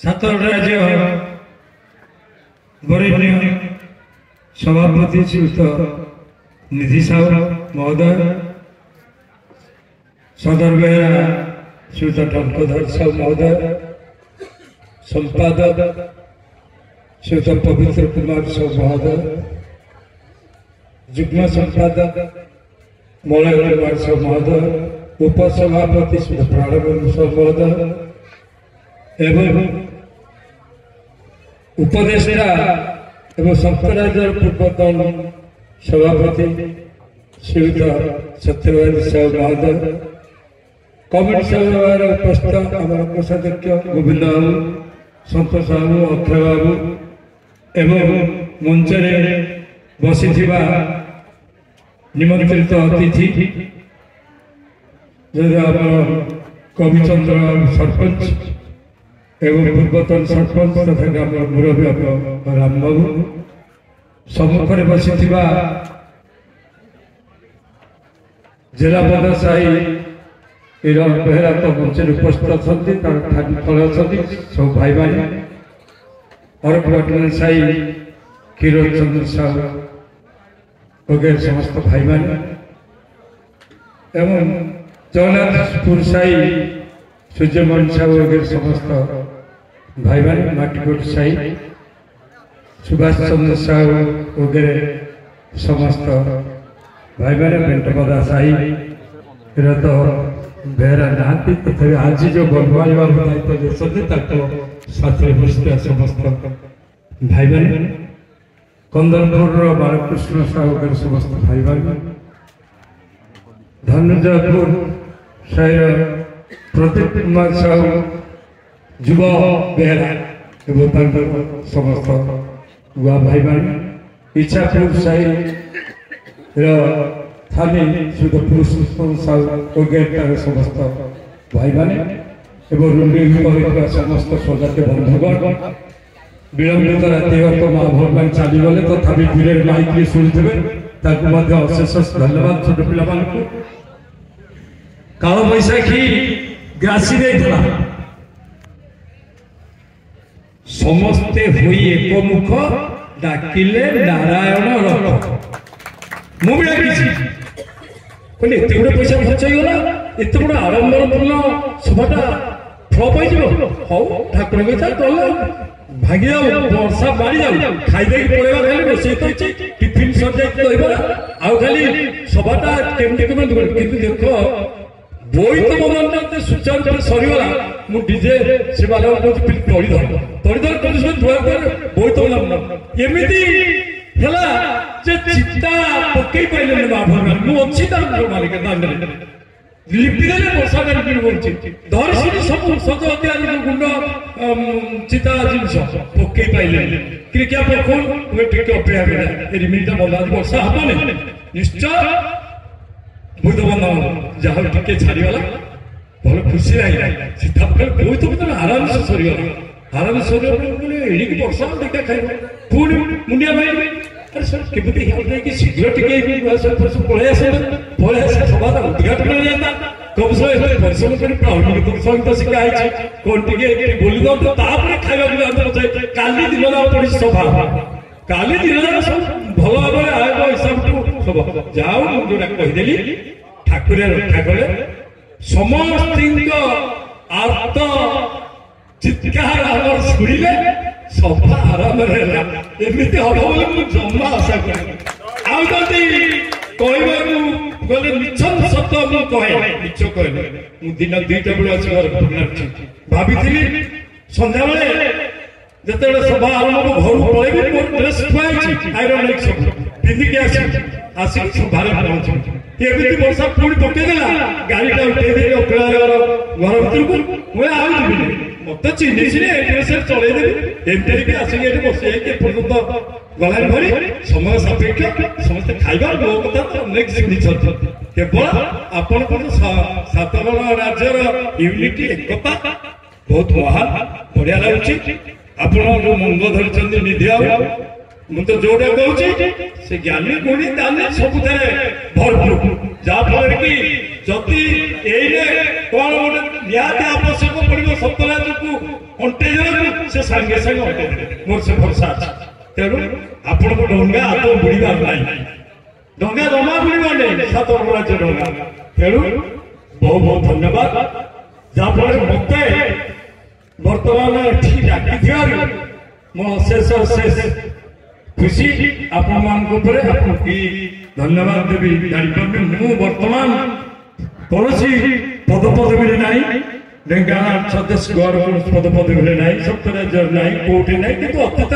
छात्र राज्य वरेण्य सभापति श्रीयुत निधि साहू महोदय, सदर बेहरा श्रीयुत टंकधर साहू महोदय, संपादक श्रीयुत पवित्र कुमार साहू महोदय, जुग्म संपादक मलय कुमार साहू महोदय, उपसभापति श्रीयुत प्राणबंधु साहू महोदय एवं उपदेष्टा एवं सप्तराज्य पूर्वतन सभापति श्रीयुत सत्यवादी साहू महोदय, कमिटी सभार उपस्थित आम कोषाध्यक्ष गोविंद बाबू, संतोष बाबू, अक्षय बाबू एवं मंच बसी निमंत्रित अतिथि कविचंद्र सरपंच एवं पूर्वतन सरपंच तथा ग्राम मुरब्बी राम बाबू, सम्मुखें बसी जिला पदाशाही बेहरा तो मंच उपस्थित अच्छा सब भाई भाई अरबटन साई किरण चंद्र साहू वगैरह समस्त भाई भाई एवं जगन्नाथपुर साई सूर्यमोहन साहू वगैरह समस्त भाई भाई माटीकोट साई सुभाष चंद्र साहू वगैरह समस्त भाई भाई पेंटपदा साई तो बेहरा नहांती तथा आज जो बनवाई दायित्व देते साथी बसता समस्त भाई भाई कंदनपुर बालकृष्ण साहू वगैरह समस्त भाई भाई धनुजापुर साईर प्रदीप कुमार साहू युवा बेहरा एवं समस्त युवा भाई भाई इच्छापुर साई थाने शुद्ध पुरुषोत्तम साहू वगैरह समस्त भाई भाई एवं रुंडी समस्त स्वजाति बंधुगण विलंबित राति तो माँ भगवान चलीगले तथापि धीरे माइक शुणुवे अशेष धन्यवाद छोट पिला काल बैशाखी ग्रासी देता समस्ते हुई एकमुख डाकिले नारायण रथ मुझे कहले एत गुड़े पैसा खर्च होगा एत गुड़े आडंबरपूर्ण सभाटा फ्लप हो हौ ठाकुर गला भागी जाऊ वर्षा बाड़ी जाऊ खाई पड़ेगा खाली रोसे तो टिफिन सर जाए खाली सभाटा केमती देख बोईत बंधन सुचारू सरीगला मुझे से तड़ीधर बोईत एमती चिता पकई पाइले महाभगवान मालिक लिपिदेले वर्षा धरी सब सज इत्यादि गुंड चिता जिनस पकई पाइले क्या पकड़ टे अपेक्षा रिमिटा बंधा वर्षा हेनी निश्चय बोईत बंधन जहाँ टे छाड़गला भल खुशी लगे सीधा बोईत बंधन आराम से सरीगला आराम से सर वर्षा देखा खाई पुणी मुंडिया भाई अरे सर केमती शीघ्र टे पलि आस सभा उद्घाटन हो जाता कम समय परिश्रम कर सहित शिखाई कौन टे बोली दो खावा काली दिन जाक पड़ी सभा काली दिन जाक सब भल भाव आयोग हिसाब सब जाओ जोटा कहीदेली ठाकुर रक्षा कले समस्त आर्त चित्कार शुणिले सफा आराम एमती हम बोले जमा आशा करी गले मिछ सत मुझे मिछ कहले दिन दुईटा बेले अच्छी भाभी संध्या बेले जिते सभा आरंभ घर पलैबी ड्रेस थुआई आईरन सब पिंधिक आसिक सभा पहुंची एमती वर्षा पुणी पकईदेला गाड़ीटा उठे अखिल घर भर को मुझे आई मत चिन्ह चलदेवी एमती आसिक बस पर्यटन गला भरी समय सापेक्ष समस्त खाइबार मो कथा अनेक शुणी केवल आपण सात राज्यर यूनिटी एकता बहुत महान बढ़िया लगुच आप जो मंग धरी निधि मुझे जोटा कहूँ से ज्ञानी गुणी दानी सब भरपूर जहाँफल कि जदि कौन गोटे निहाती आवश्यक पड़ो सत्यराज को अंटे से सागे सागे अंटे मोर से भरसा तेणु आपण को डंगा हाथ बुड़ार ना डंगा जमा बुड़े नहीं सात राज्य डंगा तेणु बहुत बहुत धन्यवाद जहाँफल मत बर्तमान ठीक डाकी मो शेष शेष खुशी आपण धन्यवाद देवी जापर मु बर्तमान कौन पदपदवी ना ढेंकानाल छत्तीस गौर पद पदवी ना सप्तराज्य ना कौटी ना कि अतीत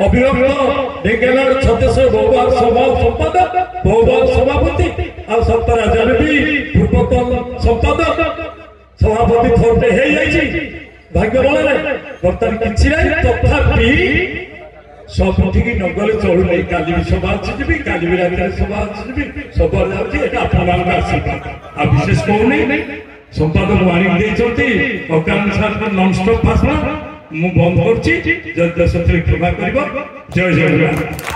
अविभक्त ढेंकानाल छत्तीस बहुबार सभा संपादक बहुबार सभापति आ सप्तराज्य भी पूर्वतन संपादक सभापति थोड़े हो भाग्य बल बर्तमान कि तथापि सबुठिक नगले चलू नहीं काली भी सभा अच्छी काली भी रात सभा अच्छी सब जाऊँगी आशीर्वाद आ विशेष कहूनी संपादक वाणिज्य अकारण सार नॉनस्टॉप भाषण मु बंद कर कृपा कर जय जगन्नाथ।